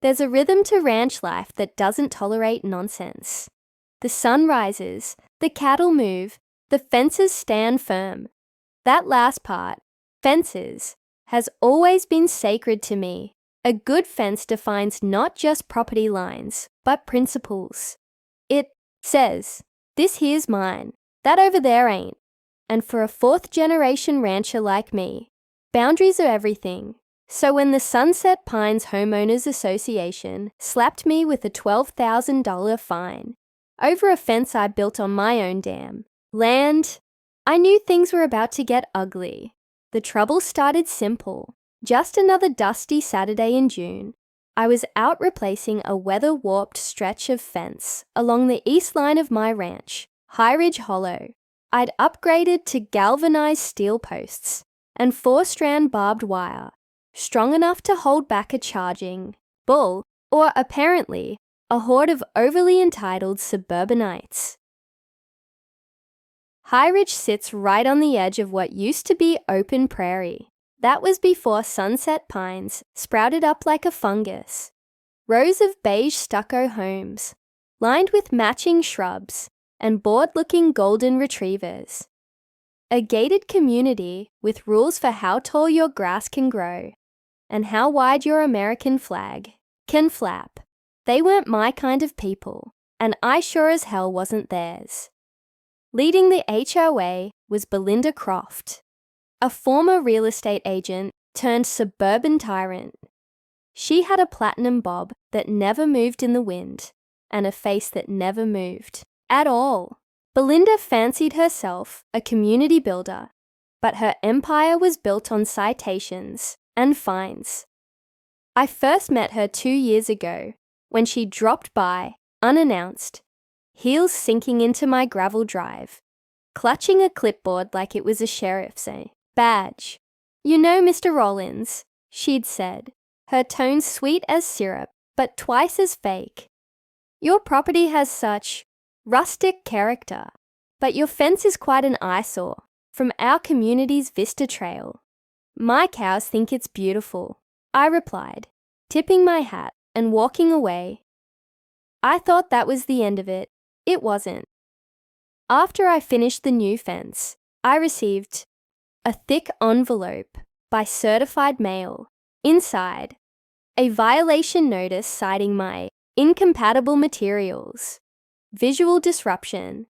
There's a rhythm to ranch life that doesn't tolerate nonsense. The sun rises, the cattle move, the fences stand firm. That last part, fences, has always been sacred to me. A good fence defines not just property lines, but principles. It says, this here's mine, that over there ain't. And for a fourth-generation rancher like me, boundaries are everything. So when the Sunset Pines Homeowners Association slapped me with a $12,000 fine over a fence I built on my own damn land, I knew things were about to get ugly. The trouble started simple. Just another dusty Saturday in June, I was out replacing a weather-warped stretch of fence along the east line of my ranch, High Ridge Hollow. I'd upgraded to galvanized steel posts and 4-strand barbed wire, strong enough to hold back a charging bull, or apparently a horde of overly entitled suburbanites. High Ridge sits right on the edge of what used to be open prairie. That was before sunset pines sprouted up like a fungus. Rows of beige stucco homes, lined with matching shrubs and bored-looking golden retrievers. A gated community with rules for how tall your grass can grow and how wide your American flag can flap. They weren't my kind of people, and I sure as hell wasn't theirs. Leading the HOA was Belinda Croft, a former real estate agent turned suburban tyrant. She had a platinum bob that never moved in the wind and a face that never moved at all. Belinda fancied herself a community builder, but her empire was built on citations and fines. I first met her 2 years ago when she dropped by, unannounced, heels sinking into my gravel drive, clutching a clipboard like it was a sheriff's badge. "You know, Mr. Rollins," she'd said, her tone sweet as syrup, but twice as fake. "Your property has such rustic character, but your fence is quite an eyesore from our community's Vista Trail." "My cows think it's beautiful," I replied, tipping my hat and walking away. I thought that was the end of it. It wasn't. After I finished the new fence, I received a thick envelope by certified mail. Inside, a violation notice citing my incompatible materials, visual disruption,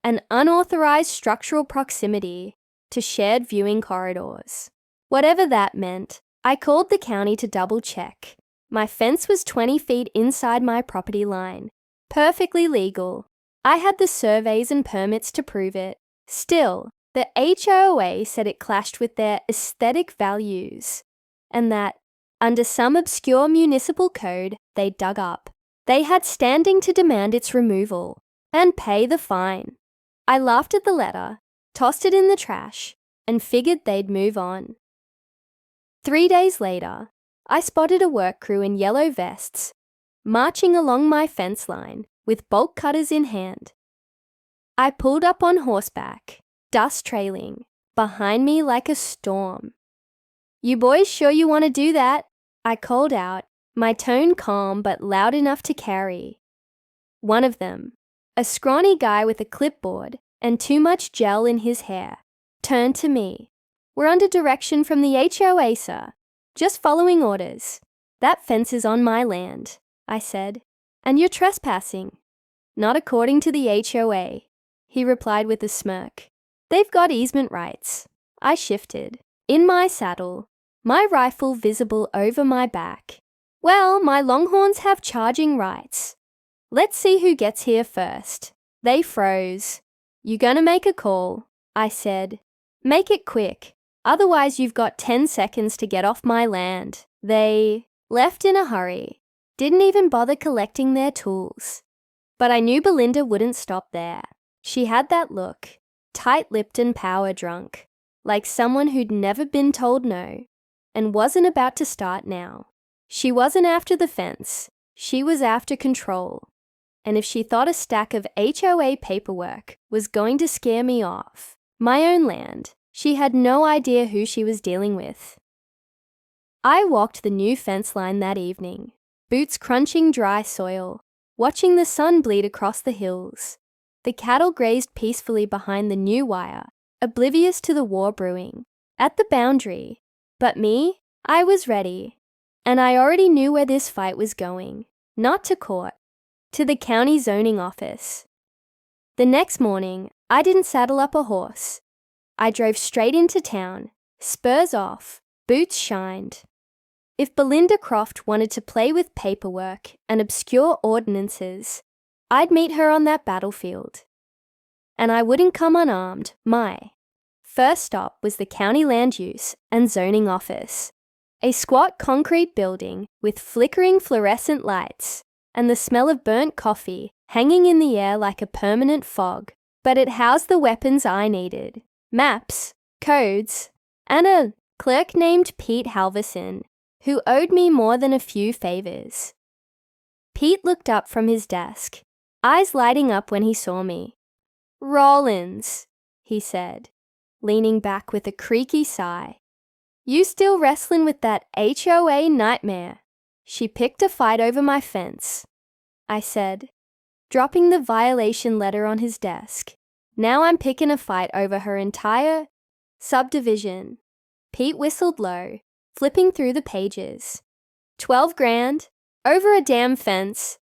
and unauthorized structural proximity to shared viewing corridors. Whatever that meant, I called the county to double-check. My fence was 20 feet inside my property line, perfectly legal. I had the surveys and permits to prove it. Still, the HOA said it clashed with their aesthetic values, and that, under some obscure municipal code they dug up, they had standing to demand its removal and pay the fine. I laughed at the letter, tossed it in the trash, and figured they'd move on. 3 days later, I spotted a work crew in yellow vests, marching along my fence line with bolt cutters in hand. I pulled up on horseback, dust trailing, behind me like a storm. "You boys sure you want to do that?" I called out, my tone calm but loud enough to carry. One of them, a scrawny guy with a clipboard and too much gel in his hair, turned to me. "We're under direction from the HOA, sir. Just following orders. That fence is on my land," I said, "and you're trespassing." "Not according to the HOA," he replied with a smirk. "They've got easement rights." I shifted, in my saddle, my rifle visible over my back. "Well, my longhorns have charging rights. Let's see who gets here first." They froze. "You gonna make a call?" I said. "Make it quick. Otherwise you've got 10 seconds to get off my land." They left in a hurry, didn't even bother collecting their tools. But I knew Belinda wouldn't stop there. She had that look, tight-lipped and power-drunk, like someone who'd never been told no, and wasn't about to start now. She wasn't after the fence, she was after control. And if she thought a stack of HOA paperwork was going to scare me off, my own land, she had no idea who she was dealing with. I walked the new fence line that evening, boots crunching dry soil, watching the sun bleed across the hills. The cattle grazed peacefully behind the new wire, oblivious to the war brewing. At the boundary. But me, I was ready. And I already knew where this fight was going. Not to court. To the county zoning office. The next morning, I didn't saddle up a horse. I drove straight into town, spurs off, boots shined. If Belinda Croft wanted to play with paperwork and obscure ordinances, I'd meet her on that battlefield. And I wouldn't come unarmed. My first stop was the County Land Use and Zoning Office, a squat concrete building with flickering fluorescent lights and the smell of burnt coffee hanging in the air like a permanent fog. But it housed the weapons I needed: maps, codes, and a clerk named Pete Halverson, who owed me more than a few favors. Pete looked up from his desk, eyes lighting up when he saw me. "Rollins," he said, leaning back with a creaky sigh. "You still wrestling with that HOA nightmare?" "She picked a fight over my fence," I said, dropping the violation letter on his desk. "Now I'm picking a fight over her entire subdivision." Pete whistled low, flipping through the pages. 12 grand? Over a damn fence?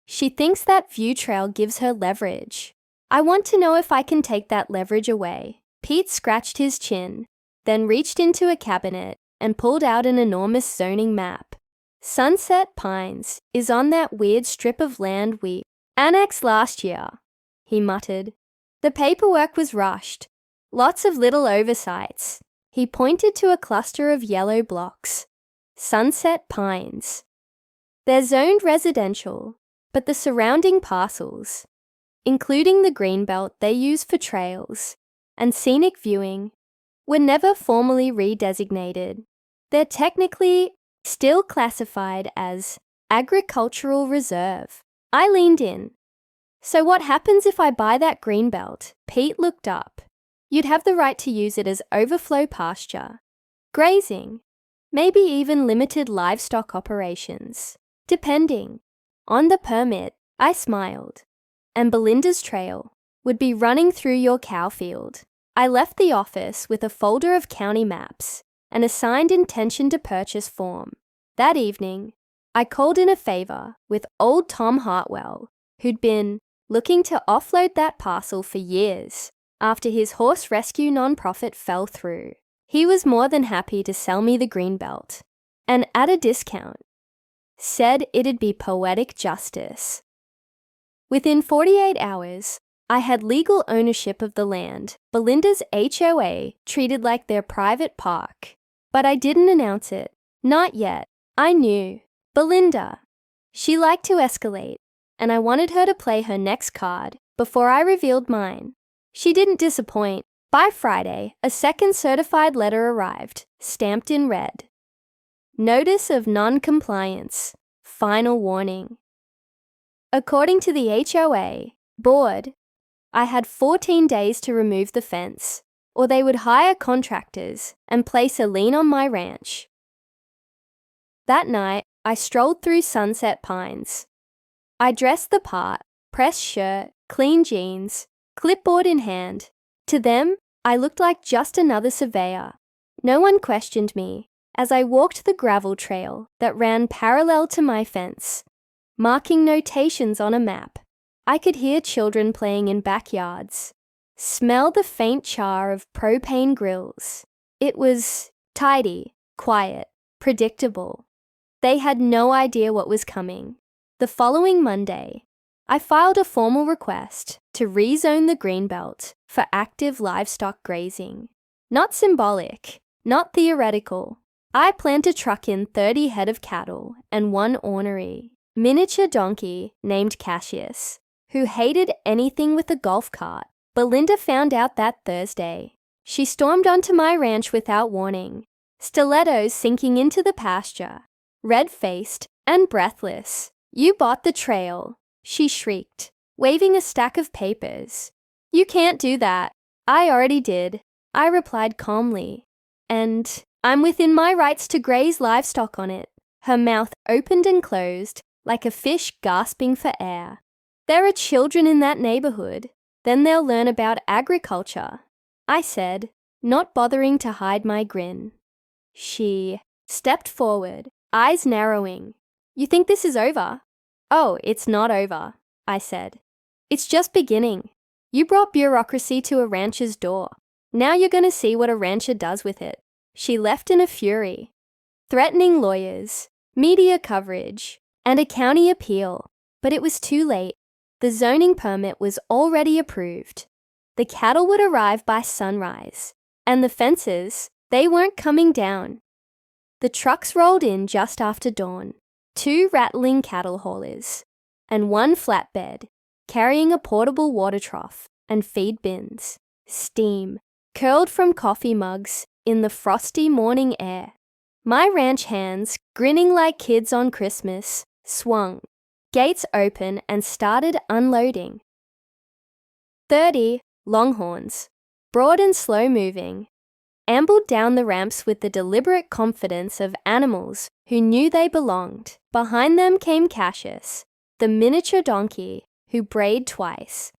She thinks that view trail gives her leverage. I want to know if I can take that leverage away. Pete scratched his chin, then reached into a cabinet and pulled out an enormous zoning map. "Sunset Pines is on that weird strip of land we annexed last year," he muttered. "The paperwork was rushed. Lots of little oversights." He pointed to a cluster of yellow blocks. "Sunset Pines. They're zoned residential, but the surrounding parcels, including the greenbelt they use for trails and scenic viewing, were never formally redesignated. They're technically still classified as agricultural reserve." I leaned in. "So what happens if I buy that greenbelt?" Pete looked up. "You'd have the right to use it as overflow pasture, grazing, maybe even limited livestock operations, depending on the permit." I smiled. "And Belinda's trail would be running through your cow field." I left the office with a folder of county maps and a signed intention to purchase form. That evening, I called in a favor with old Tom Hartwell, who'd been looking to offload that parcel for years after his horse rescue nonprofit fell through. He was more than happy to sell me the greenbelt, and at a discount. Said it'd be poetic justice. Within 48 hours, I had legal ownership of the land Belinda's HOA treated like their private park. But I didn't announce it. Not yet. I knew. Belinda. She liked to escalate, and I wanted her to play her next card before I revealed mine. She didn't disappoint. By Friday, a second certified letter arrived, stamped in red. Notice of non-compliance. Final warning. According to the HOA board, I had 14 days to remove the fence, or they would hire contractors and place a lien on my ranch. That night, I strolled through Sunset Pines. I dressed the part, pressed shirt, clean jeans, clipboard in hand. To them, I looked like just another surveyor. No one questioned me as I walked the gravel trail that ran parallel to my fence, marking notations on a map. I could hear children playing in backyards, smell the faint char of propane grills. It was tidy, quiet, predictable. They had no idea what was coming. The following Monday, I filed a formal request to rezone the greenbelt for active livestock grazing. Not symbolic, not theoretical. I plan to truck in 30 head of cattle and one ornery, miniature donkey named Cassius, who hated anything with a golf cart. Belinda found out that Thursday. She stormed onto my ranch without warning, stilettos sinking into the pasture, red-faced and breathless. "You bought the trail," she shrieked, waving a stack of papers. "You can't do that." "I already did," I replied calmly, "and I'm within my rights to graze livestock on it." her mouth opened and closed like a fish gasping for air. There are children in that neighborhood. Then they'll learn about agriculture, I said, not bothering to hide my grin. She stepped forward, eyes narrowing. You think this is over? Oh, it's not over, I said. It's just beginning. You brought bureaucracy to a rancher's door. Now you're going to see what a rancher does with it. She left in a fury, threatening lawyers, media coverage, and a county appeal. But it was too late. The zoning permit was already approved. The cattle would arrive by sunrise, and the fences, they weren't coming down. The trucks rolled in just after dawn, 2 rattling cattle haulers, and 1 flatbed, carrying a portable water trough and feed bins. Steam curled from coffee mugs in the frosty morning air. My ranch hands, grinning like kids on Christmas, swung, gates open, and started unloading. 30 longhorns, broad and slow-moving, ambled down the ramps with the deliberate confidence of animals who knew they belonged. Behind them came Cassius, the miniature donkey who brayed twice,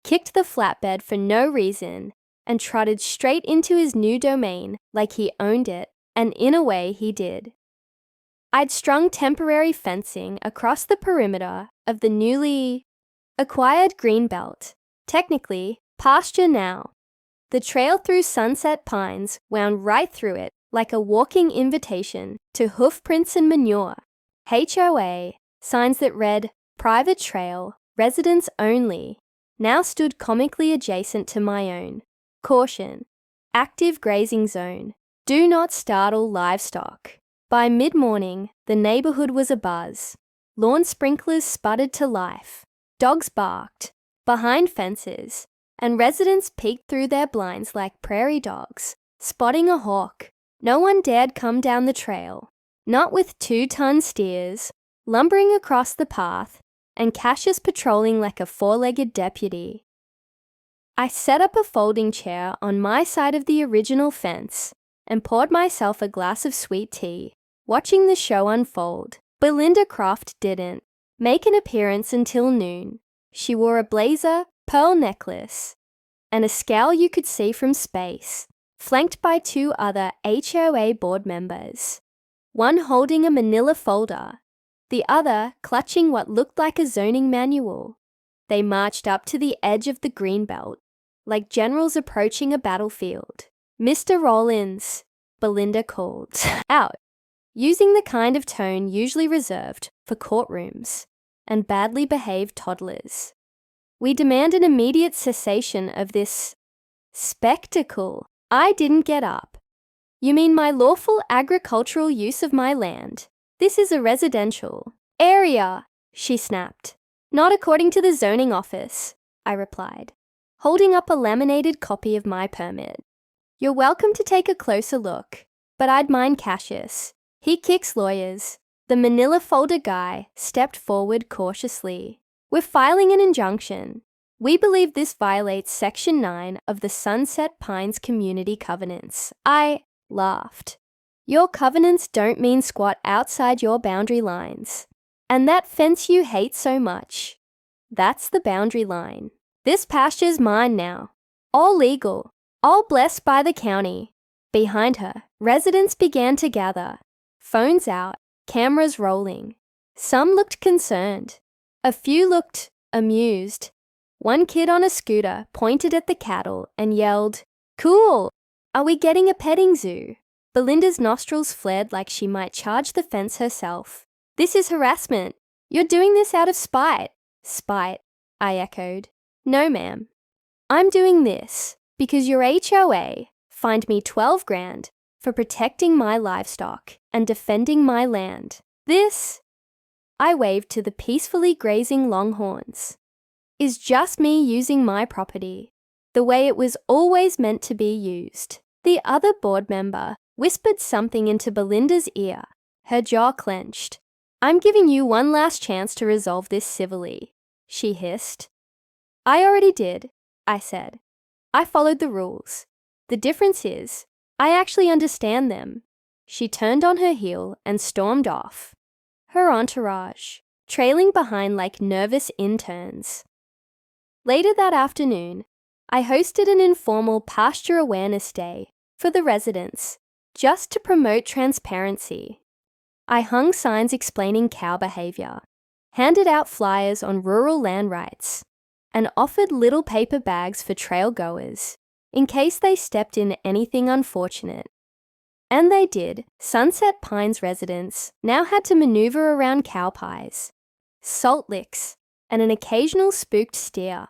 kicked the flatbed for no reason, and trotted straight into his new domain like he owned it, and in a way he did. I'd strung temporary fencing across the perimeter of the newly acquired greenbelt, technically Pasture now. The trail through Sunset Pines wound right through it like a walking invitation to hoof prints and manure. HOA, signs that read Private Trail, Residents Only, now stood comically adjacent to my own. Caution, active grazing zone, do not startle livestock. By mid-morning, the neighborhood was abuzz. Lawn sprinklers sputtered to life. Dogs barked behind fences, and residents peeked through their blinds like prairie dogs, spotting a hawk. No one dared come down the trail, not with 2-ton steers lumbering across the path and Cassius patrolling like a 4-legged deputy. I set up a folding chair on my side of the original fence and poured myself a glass of sweet tea, watching the show unfold. Belinda Croft didn't make an appearance until noon. She wore a blazer, pearl necklace, and a scowl you could see from space, flanked by 2 other HOA board members, one holding a manila folder, the other clutching what looked like a zoning manual. They marched up to the edge of the greenbelt, like generals approaching a battlefield. Mr. Rollins, Belinda called out, using the kind of tone usually reserved for courtrooms and badly behaved toddlers. We demand an immediate cessation of this spectacle. I didn't get up. You mean my lawful agricultural use of my land? This is a residential area, she snapped. Not according to the zoning office, I replied, holding up a laminated copy of my permit. You're welcome to take a closer look, but I'd mind Cassius. He kicks lawyers. The manila folder guy stepped forward cautiously. We're filing an injunction. We believe this violates Section 9 of the Sunset Pines Community Covenants. I laughed. Your covenants don't mean squat outside your boundary lines. And that fence you hate so much, that's the boundary line. This pasture's mine now. All legal. All blessed by the county. Behind her, residents began to gather. Phones out, cameras rolling. Some looked concerned. A few looked amused. One kid on a scooter pointed at the cattle and yelled, "Cool! Are we getting a petting zoo?" Belinda's nostrils flared like she might charge the fence herself. This is harassment. You're doing this out of spite. Spite, I echoed. No, ma'am. I'm doing this because your HOA fined me $12,000 for protecting my livestock and defending my land. This, I waved to the peacefully grazing longhorns, is just me using my property the way it was always meant to be used. The other board member whispered something into Belinda's ear. Her jaw clenched. I'm giving you one last chance to resolve this civilly, she hissed. I already did, I said. I followed the rules. The difference is, I actually understand them. She turned on her heel and stormed off. her entourage, trailing behind like nervous interns. Later that afternoon, I hosted an informal Pasture Awareness Day for the residents, just to promote transparency. I hung signs explaining cow behavior, handed out flyers on rural land rights, and offered little paper bags for trail goers in case they stepped in anything unfortunate. And they did. Sunset Pines residents now had to maneuver around cow pies, salt licks, and an occasional spooked steer.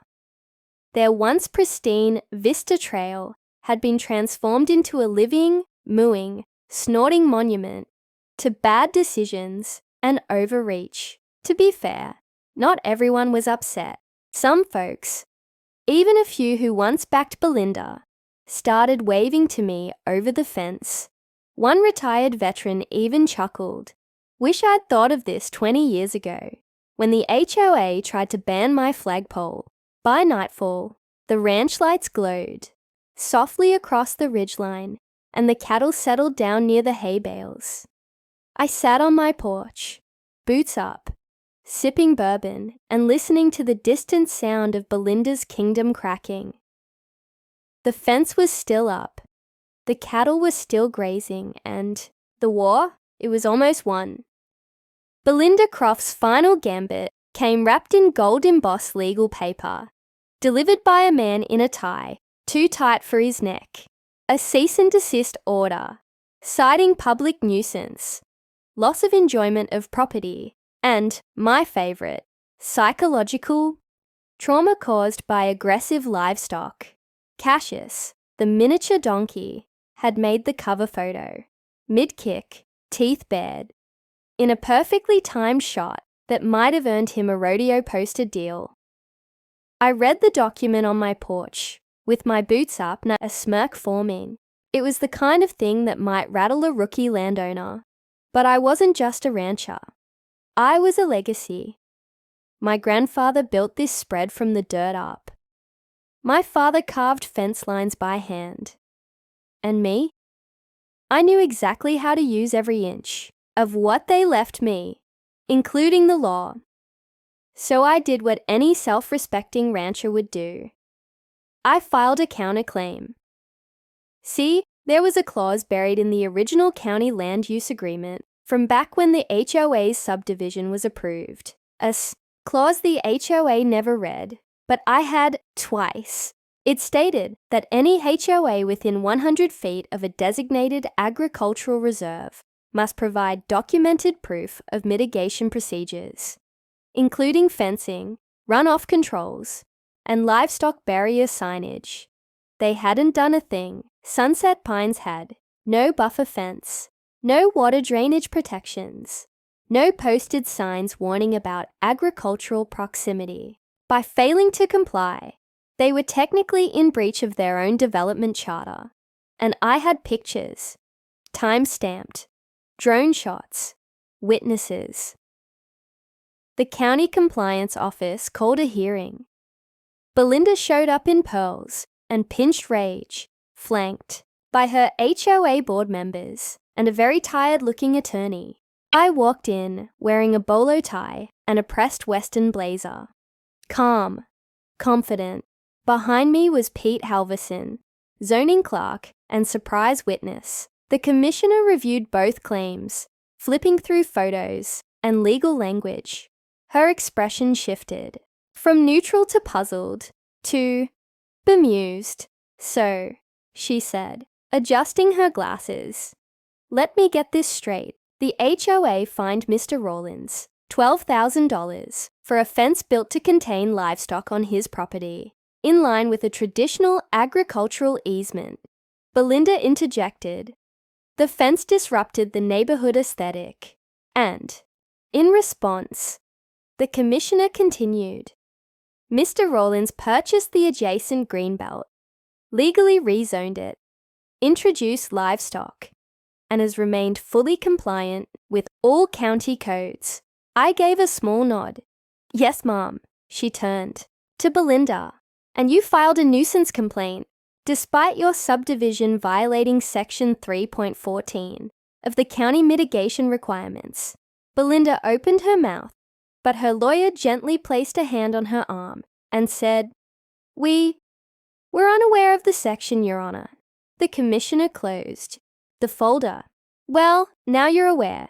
Their once pristine Vista Trail had been transformed into a living, mooing, snorting monument to bad decisions and overreach. To be fair, not everyone was upset. Some folks, even a few who once backed Belinda, started waving to me over the fence. One retired veteran even chuckled, "Wish I'd thought of this 20 years ago, when the HOA tried to ban my flagpole." By nightfall, the ranch lights glowed softly across the ridgeline, and the cattle settled down near the hay bales. I sat on my porch, boots up, sipping bourbon and listening to the distant sound of Belinda's kingdom cracking. The fence was still up, the cattle were still grazing, and the war, it was almost won. Belinda Croft's final gambit came wrapped in gold-embossed legal paper, delivered by a man in a tie, too tight for his neck. A cease and desist order, citing public nuisance, loss of enjoyment of property, and, my favourite, psychological trauma caused by aggressive livestock. Cassius, the miniature donkey, had made the cover photo, mid-kick, teeth bared, in a perfectly timed shot that might have earned him a rodeo poster deal. I read the document on my porch, with my boots up and a smirk forming. It was the kind of thing that might rattle a rookie landowner. But I wasn't just a rancher. I was a legacy. My grandfather built this spread from the dirt up. My father carved fence lines by hand. And me? I knew exactly how to use every inch of what they left me, including the law. So I did what any self-respecting rancher would do. I filed a counterclaim. See, there was a clause buried in the original county land use agreement from back when the HOA's subdivision was approved. A clause the HOA never read, but I had twice. It stated that any HOA within 100 feet of a designated agricultural reserve must provide documented proof of mitigation procedures, including fencing, runoff controls, and livestock barrier signage. They hadn't done a thing. Sunset Pines had no buffer fence, no water drainage protections, no posted signs warning about agricultural proximity. By failing to comply, they were technically in breach of their own development charter, and I had pictures, time-stamped, drone shots, witnesses. The county compliance office called a hearing. Belinda showed up in pearls and pinched rage, flanked by her HOA board members and a very tired-looking attorney. I walked in wearing a bolo tie and a pressed western blazer. Calm, confident. Behind me was Pete Halverson, zoning clerk and surprise witness. The commissioner reviewed both claims, flipping through photos and legal language. Her expression shifted from neutral to puzzled to bemused. "So," she said, adjusting her glasses, "let me get this straight. The HOA fined Mr. Rawlins $12,000 for a fence built to contain livestock on his property, in line with a traditional agricultural easement." Belinda interjected. The fence disrupted the neighborhood aesthetic, and, in response, the commissioner continued. Mr. Rawlins purchased the adjacent greenbelt, legally rezoned it, introduced livestock, and has remained fully compliant with all county codes. I gave a small nod. "Yes, Mom," she turned to Belinda. "And you filed a nuisance complaint, despite your subdivision violating Section 3.14 of the county mitigation requirements. Belinda opened her mouth, but her lawyer gently placed a hand on her arm and said, We're unaware of the section, Your Honour. The Commissioner closed the folder. Well, now you're aware.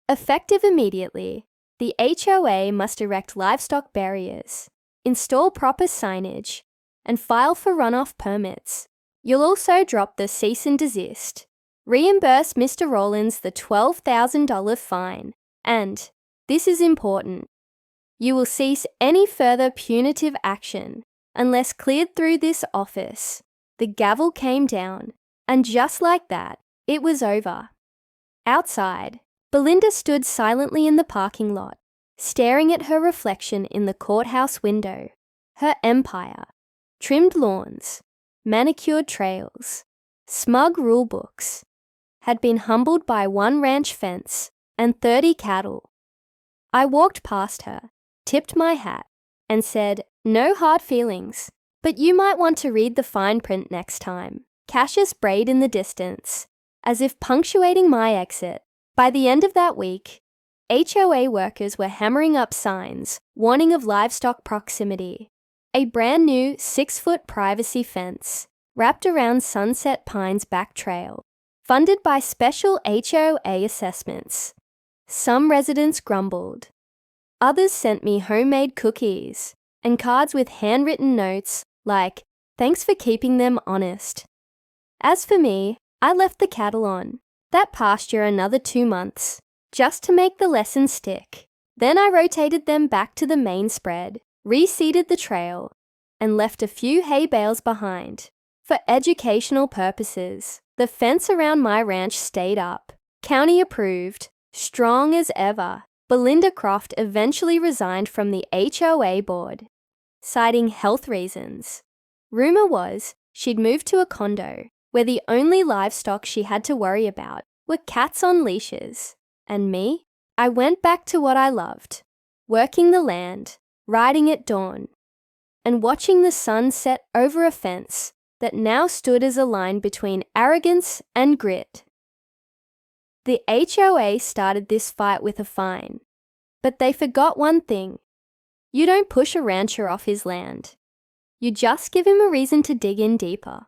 Effective immediately, the HOA must erect livestock barriers, install proper signage, and file for runoff permits. You'll also drop the cease and desist, reimburse Mr. Rollins the $12,000 fine, and, this is important, you will cease any further punitive action unless cleared through this office. The gavel came down, and just like that, it was over. Outside, Belinda stood silently in the parking lot, staring at her reflection in the courthouse window. Her empire, trimmed lawns, manicured trails, smug rulebooks, had been humbled by one ranch fence and 30 cattle. I walked past her, tipped my hat, and said, No hard feelings, but you might want to read the fine print next time. Cassius brayed in the distance, as if punctuating my exit. By the end of that week, HOA workers were hammering up signs warning of livestock proximity. A brand new 6-foot privacy fence wrapped around Sunset Pines back trail, funded by special HOA assessments. Some residents grumbled. Others sent me homemade cookies and cards with handwritten notes like, Thanks for keeping them honest. As for me, I left the cattle on that pasture another 2 months, just to make the lesson stick. Then I rotated them back to the main spread, reseeded the trail, and left a few hay bales behind. For educational purposes, the fence around my ranch stayed up. County approved, strong as ever. Belinda Croft eventually resigned from the HOA board, citing health reasons. Rumor was she'd moved to a condo where the only livestock she had to worry about were cats on leashes. And me? I went back to what I loved, working the land, riding at dawn, and watching the sun set over a fence that now stood as a line between arrogance and grit. The HOA started this fight with a fine, but they forgot one thing. You don't push a rancher off his land. You just give him a reason to dig in deeper.